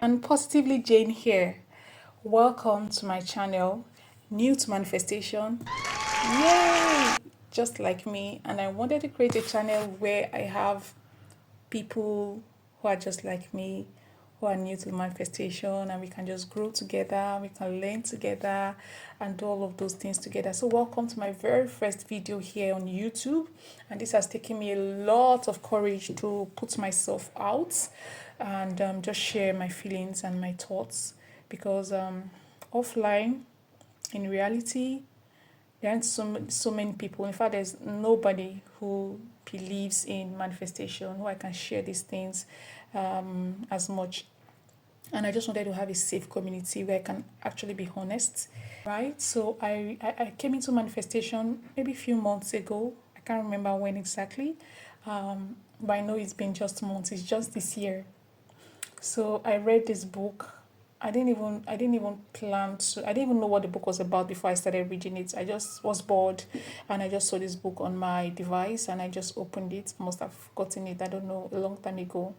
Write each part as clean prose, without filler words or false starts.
and Positively Jane here. Welcome to my channel, new to manifestation. Yay! Just like me, and I wanted to create a channel where I have people who are just like me, who are new to manifestation, and we can just grow together, we can learn together, and do all of those things together. So, welcome to my very first video here on YouTube, and this has taken me a lot of courage to put myself out and just share my feelings and my thoughts because offline, in reality, there aren't so many people. In fact, there's nobody who believes in manifestation who I can share these things as much. And I just wanted to have a safe community where I can actually be honest, right? So I came into manifestation maybe a few months ago. I can't remember when exactly, but I know it's been just months. It's just this year. So I read this book. I didn't even plan to. I didn't even know what the book was about before I started reading it. I just was bored, and I just saw this book on my device, and I just opened it. Must have gotten it. I don't know, a long time ago.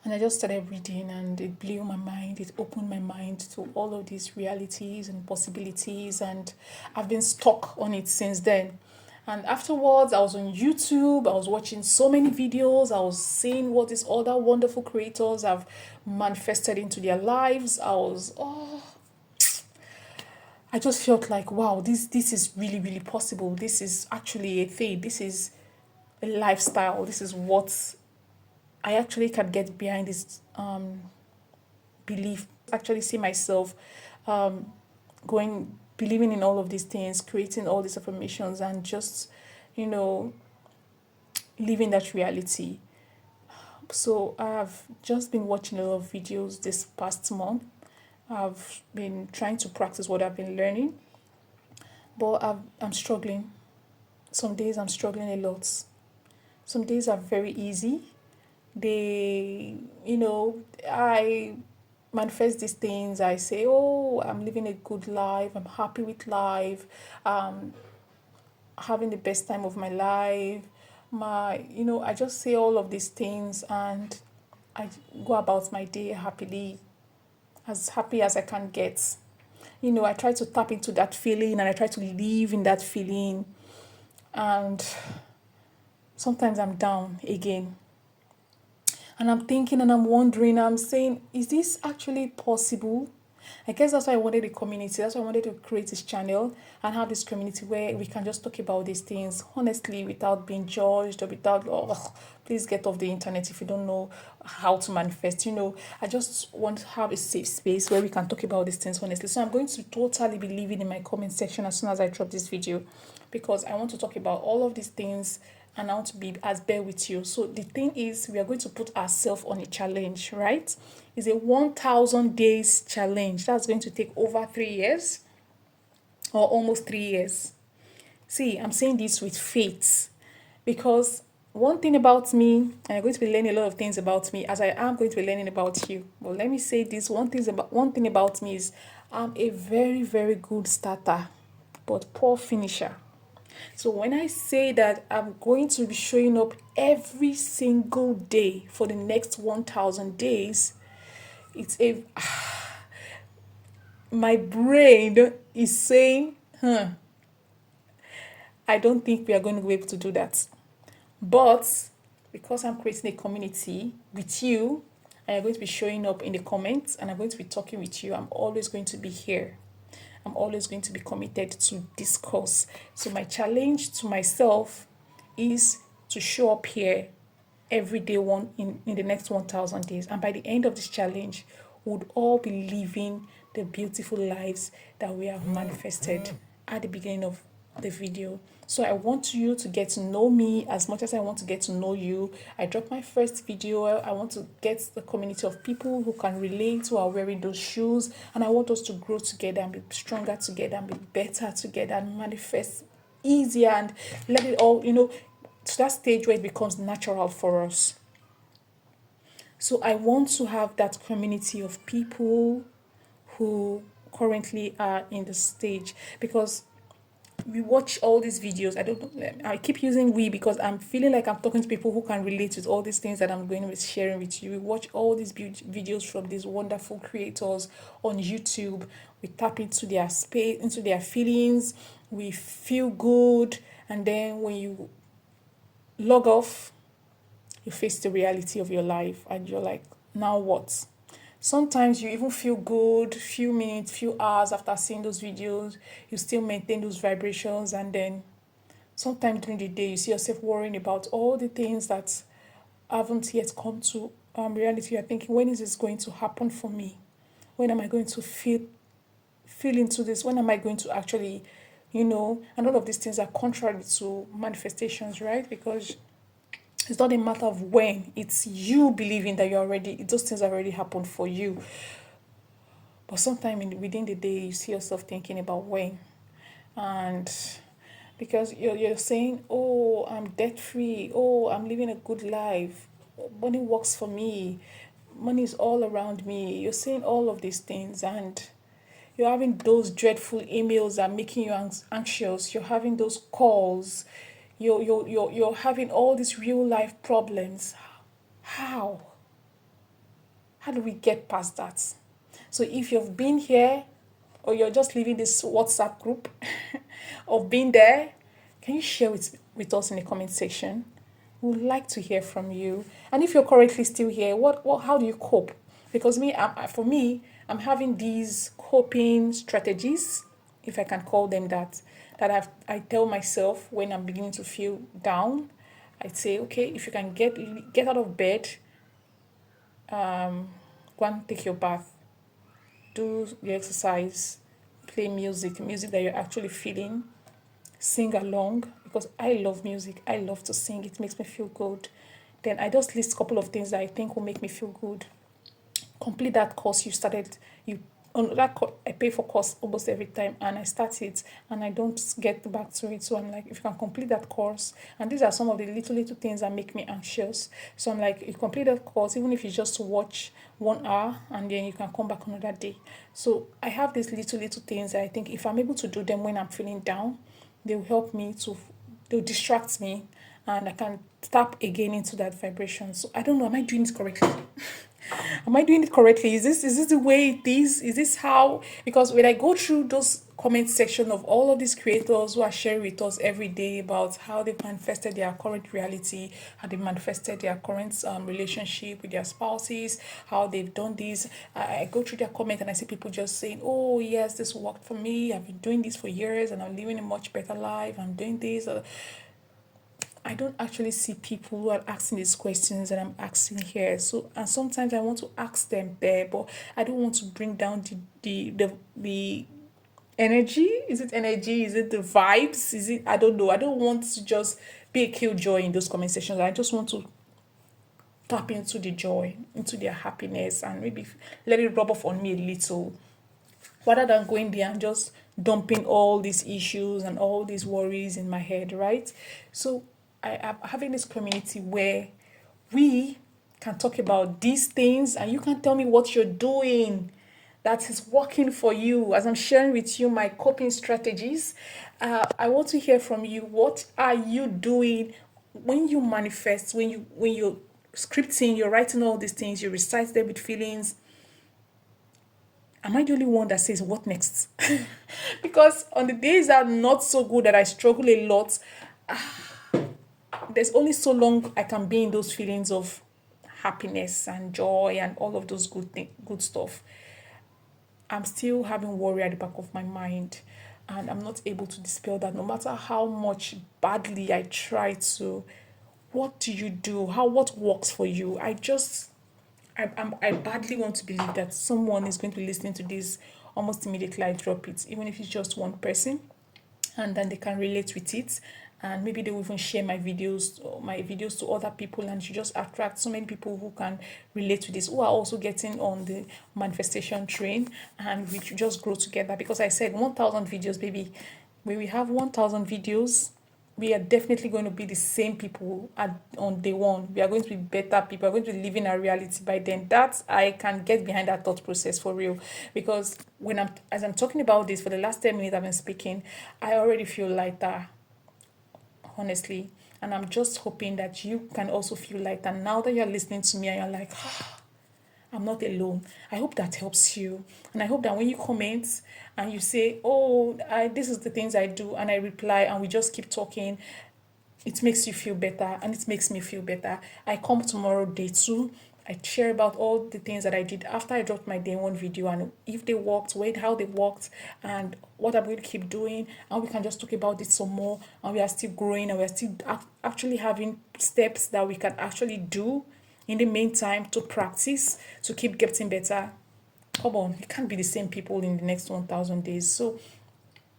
And I just started reading, and it blew my mind. It opened my mind to all of these realities and possibilities, and I've been stuck on it since then. And afterwards, I was on YouTube. I was watching so many videos. I was seeing what these other wonderful creators have manifested into their lives. I just felt like, wow, this is really possible. This is actually a thing. This is a lifestyle. This is what I actually can get behind this belief. Actually, see myself believing in all of these things, creating all these affirmations, and just, you know, living that reality. So I've just been watching a lot of videos this past month. I've been trying to practice what I've been learning, but I'm struggling. Some days I'm struggling a lot. Some days are very easy. I manifest these things. I say, oh, I'm living a good life. I'm happy with life. Um, having the best time of my life. I just say all of these things, and I go about my day happy as I can get. I try to tap into that feeling, and I try to live in that feeling. And sometimes I'm down again. And I'm thinking and I'm wondering, I'm saying, is this actually possible? I guess that's why I wanted a community. That's why I wanted to create this channel and have this community where we can just talk about these things honestly without being judged or without, oh, please get off the internet if you don't know how to manifest. I just want to have a safe space where we can talk about these things honestly. So I'm going to totally be leaving in my comment section as soon as I drop this video because I want to talk about all of these things and I want to be as bare with you. So the thing is, we are going to put ourselves on a challenge, right? It's a 1,000 days challenge. That's going to take over 3 years or almost 3 years. See, I'm saying this with faith because one thing about me, and I'm going to be learning a lot of things about me as I am going to be learning about you. But let me say this one thing about me is I'm a very, very good starter, but poor finisher. So when I say that I'm going to be showing up every single day for the next 1,000 days, it's a my brain is saying, I don't think we are going to be able to do that. But because I'm creating a community with you, and I'm going to be showing up in the comments and I'm going to be talking with you, I'm always going to be here. I'm always going to be committed to discourse. So my challenge to myself is to show up here every day in the next 1,000 days. And by the end of this challenge, we would all be living the beautiful lives that we have manifested at the beginning of the video. So I want you to get to know me as much as I want to get to know you. I dropped my first video. I want to get the community of people who can relate, who are wearing those shoes, and I want us to grow together and be stronger together and be better together and manifest easier and let it all, to that stage where it becomes natural for us. So I want to have that community of people who currently are in the stage because we watch all these videos. I don't know, I keep using we because I'm feeling like I'm talking to people who can relate with all these things that I'm going to be sharing with you. We watch all these videos from these wonderful creators on YouTube. We tap into their space, into their feelings. We feel good, and then when you log off, you face the reality of your life, and you're like, now what? Sometimes you even feel good, few minutes, few hours after seeing those videos, you still maintain those vibrations, and then sometimes during the day you see yourself worrying about all the things that haven't yet come to reality. You're thinking, when is this going to happen for me? When am I going to feel into this? When am I going to actually, and all of these things are contrary to manifestations, right? Because it's not a matter of when, it's you believing that you're already, those things have already happened for you. But sometime within the day, you see yourself thinking about when. And because you're saying, oh, I'm debt free, oh, I'm living a good life, money works for me, money is all around me. You're saying all of these things, and you're having those dreadful emails that are making you anxious. You're having those calls. You're having all these real life problems. How? How do we get past that? So if you've been here, or you're just leaving this WhatsApp group of being there, can you share with us in the comment section? We would like to hear from you. And if you're currently still here, what how do you cope? Because for me, I'm having these coping strategies, if I can call them that, I tell myself when I'm beginning to feel down. I'd say, okay, if you can get out of bed, go and take your bath, do the exercise, play music that you're actually feeling, sing along, because I love music. I love to sing. It makes me feel good. Then I just list a couple of things that I think will make me feel good. Complete that course you started. You on that I pay for course almost every time, and I start it and I don't get back to it. So I'm like, if you can complete that course, and these are some of the little things that make me anxious. So I'm like, you complete that course, even if you just watch 1 hour, and then you can come back another day. So I have these little things that I think if I'm able to do them when I'm feeling down, they'll help me to, they'll distract me, and I can tap again into that vibration. So I don't know, am I doing it correctly? Am I doing it correctly? Is this the way it is? Is this how? Because when I go through those comment section of all of these creators who are sharing with us every day about how they manifested their current reality, how they manifested their current relationship with their spouses, how they've done this, I go through their comment and I see people just saying, "Oh yes, this worked for me. I've been doing this for years and I'm living a much better life. I'm doing this." I don't actually see people who are asking these questions that I'm asking here. So, and sometimes I want to ask them there, but I don't want to bring down the energy. Is it energy? Is it the vibes? Is it, I don't know. I don't want to just be a killjoy in those conversations. I just want to tap into the joy, into their happiness, and maybe let it rub off on me a little, rather than going there and just dumping all these issues and all these worries in my head, right? So I am having this community where we can talk about these things, and you can tell me what you're doing that is working for you. As I'm sharing with you my coping strategies, I want to hear from you. What are you doing when you manifest, when you're scripting, you're writing all these things, you recite them with feelings? Am I the only one that says what next? Because on the days that are not so good, that I struggle a lot, there's only so long I can be in those feelings of happiness and joy and all of those good stuff. I'm still having worry at the back of my mind, and I'm not able to dispel that no matter how much badly I try to. What do you do? What works for you? I badly want to believe that someone is going to be listening to this almost immediately I drop it, even if it's just one person, and then they can relate with it, and maybe they will even share my videos to other people, and you just attract so many people who can relate to this, who are also getting on the manifestation train, and we just grow together. Because I said 1,000 videos, baby. When we have 1,000 videos, we are definitely going to be the same people on day one. We are going to be better people. We are going to be living our reality by then. That I can get behind that thought process for real. Because as I'm talking about this for the last 10 minutes I've been speaking, I already feel lighter, honestly. And I'm just hoping that you can also feel lighter now that you're listening to me and you're like, I'm not alone. I hope that helps you. And I hope that when you comment and you say, oh, this is the things I do, and I reply, and we just keep talking, it makes you feel better, and it makes me feel better. I come tomorrow, day two. I share about all the things that I did after I dropped my day one video, and if they worked, how they worked, and what I'm going to keep doing. And we can just talk about it some more. And we are still growing, and we are still actually having steps that we can actually do in the meantime to practice to keep getting better. Come on, it can't be the same people in the next 1,000 days. So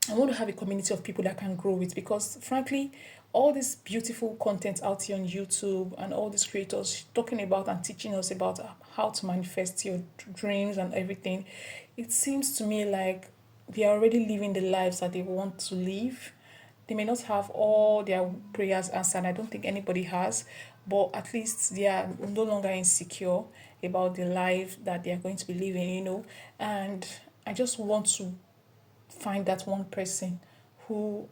I want to have a community of people that I can grow with, because frankly, all this beautiful content out here on YouTube and all these creators talking about and teaching us about how to manifest your dreams and everything, it seems to me like they are already living the lives that they want to live. They may not have all their prayers answered. I don't think anybody has, but at least they are no longer insecure about the life that they are going to be living. And I just want to find that one person who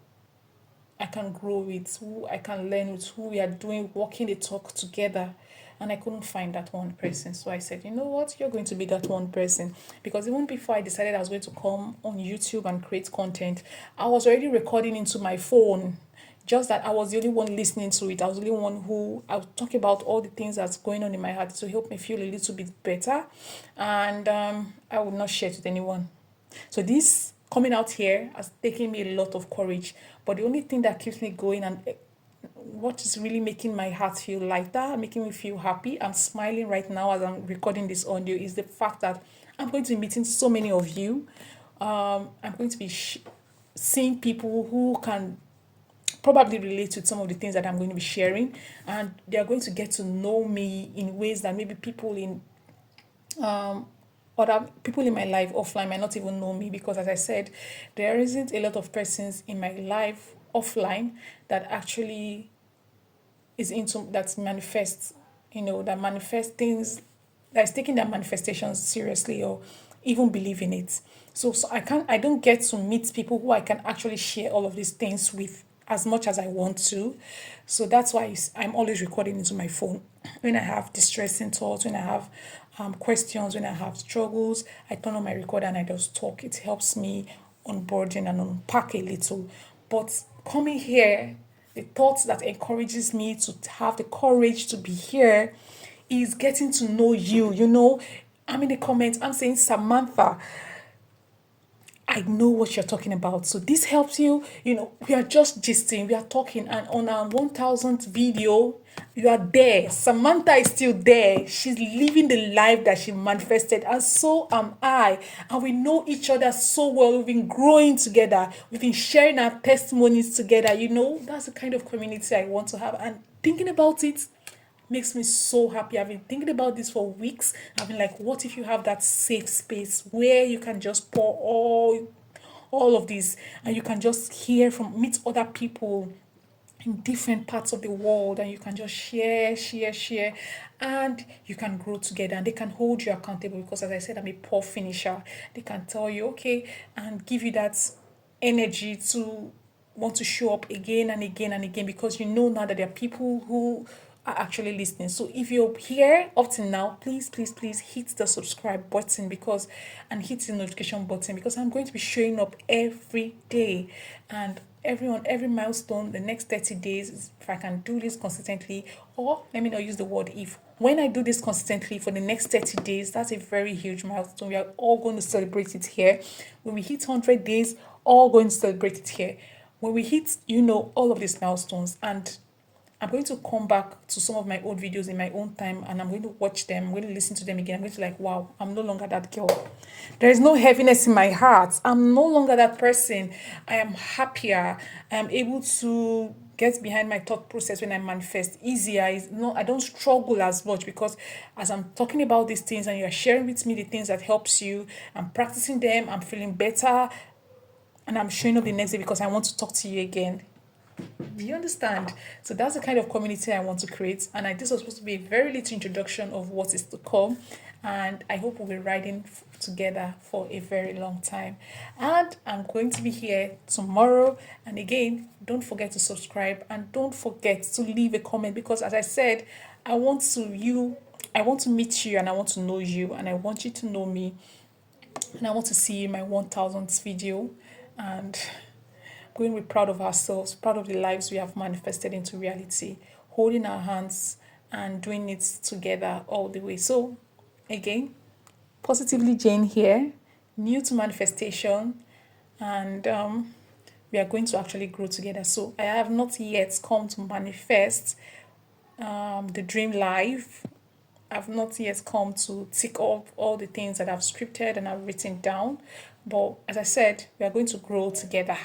I can grow with, who I can learn with, who we are doing, walking the talk together. And I couldn't find that one person. So I said, you know what? You're going to be that one person. Because even before I decided I was going to come on YouTube and create content, I was already recording into my phone. Just that I was the only one listening to it. I was the only one who I would talk about all the things that's going on in my heart to help me feel a little bit better. And I would not share it with anyone. So this coming out here has taken me a lot of courage. But the only thing that keeps me going and what is really making my heart feel lighter, making me feel happy, I'm smiling right now as I'm recording this audio, is the fact that I'm going to be meeting so many of you. I'm going to be seeing people who can probably relate to some of the things that I'm going to be sharing, and they are going to get to know me in ways that maybe other people in my life offline might not even know me, because as I said, there isn't a lot of persons in my life offline that actually is into that manifests, that manifest things, that is taking their manifestations seriously or even believe in it. So I don't get to meet people who I can actually share all of these things with as much as I want to. So that's why I'm always recording into my phone. When I have distressing thoughts, when I have questions, when I have struggles, I turn on my recorder and I just talk. It helps me onboarding and unpack a little. But coming here, the thoughts that encourages me to have the courage to be here is getting to know you. I'm in the comments, I'm saying, Samantha, I know what you're talking about. So this helps you. We are just gisting, we are talking, and on our 1000th video, you are there. Samantha is still there. She's living the life that she manifested, and so am I. And we know each other so well. We've been growing together. We've been sharing our testimonies together. That's the kind of community I want to have. And thinking about it makes me so happy. I've been thinking about this for weeks. I've been like, what if you have that safe space where you can just pour all of this, and you can just meet other people in different parts of the world, and you can just share, and you can grow together, and they can hold you accountable, because as I said, I'm a poor finisher. They can tell you, okay, and give you that energy to want to show up again and again and again, because you know now that there are people who are actually listening. So if you're here up to now, please hit the subscribe button, and hit the notification button, because I'm going to be showing up every day, and every milestone, the next 30 days, if I can do this consistently, or let me not use the word if, when I do this consistently for the next 30 days, that's a very huge milestone. We are all going to celebrate it here. When we hit 100 days, all going to celebrate it here. When we hit, all of these milestones, and I'm going to come back to some of my old videos in my own time, and I'm going to watch them. I'm going to listen to them again. I'm going to like, wow, I'm no longer that girl. There is no heaviness in my heart. I'm no longer that person. I am happier. I am able to get behind my thought process when I manifest easier. I don't struggle as much, because as I'm talking about these things and you're sharing with me the things that helps you, I'm practicing them, I'm feeling better, and I'm showing up the next day because I want to talk to you again. Do you understand? So that's the kind of community I want to create. And this was supposed to be a very little introduction of what is to come. And I hope we'll be riding together for a very long time. And I'm going to be here tomorrow. And again, don't forget to subscribe and don't forget to leave a comment, because as I said, I want to meet you and I want to know you and I want you to know me and I want to see my 1000th video. And going to be proud of ourselves, proud of the lives we have manifested into reality, holding our hands and doing it together all the way. So, again, Positively Jane here, new to manifestation, and we are going to actually grow together. So, I have not yet come to manifest the dream life. I've not yet come to tick off all the things that I've scripted and I've written down. But as I said, we are going to grow together.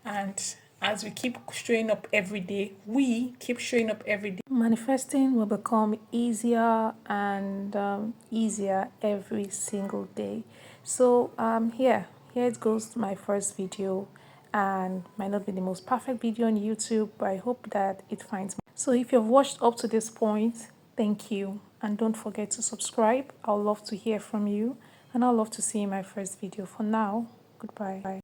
And as we keep showing up every day, we keep showing up every day. Manifesting will become easier and easier every single day. So here it goes, my first video, and might not be the most perfect video on YouTube, but I hope that it finds me. So if you've watched up to this point, thank you. And don't forget to subscribe. I'd love to hear from you. And I'd love to see you in my first video. For now, goodbye.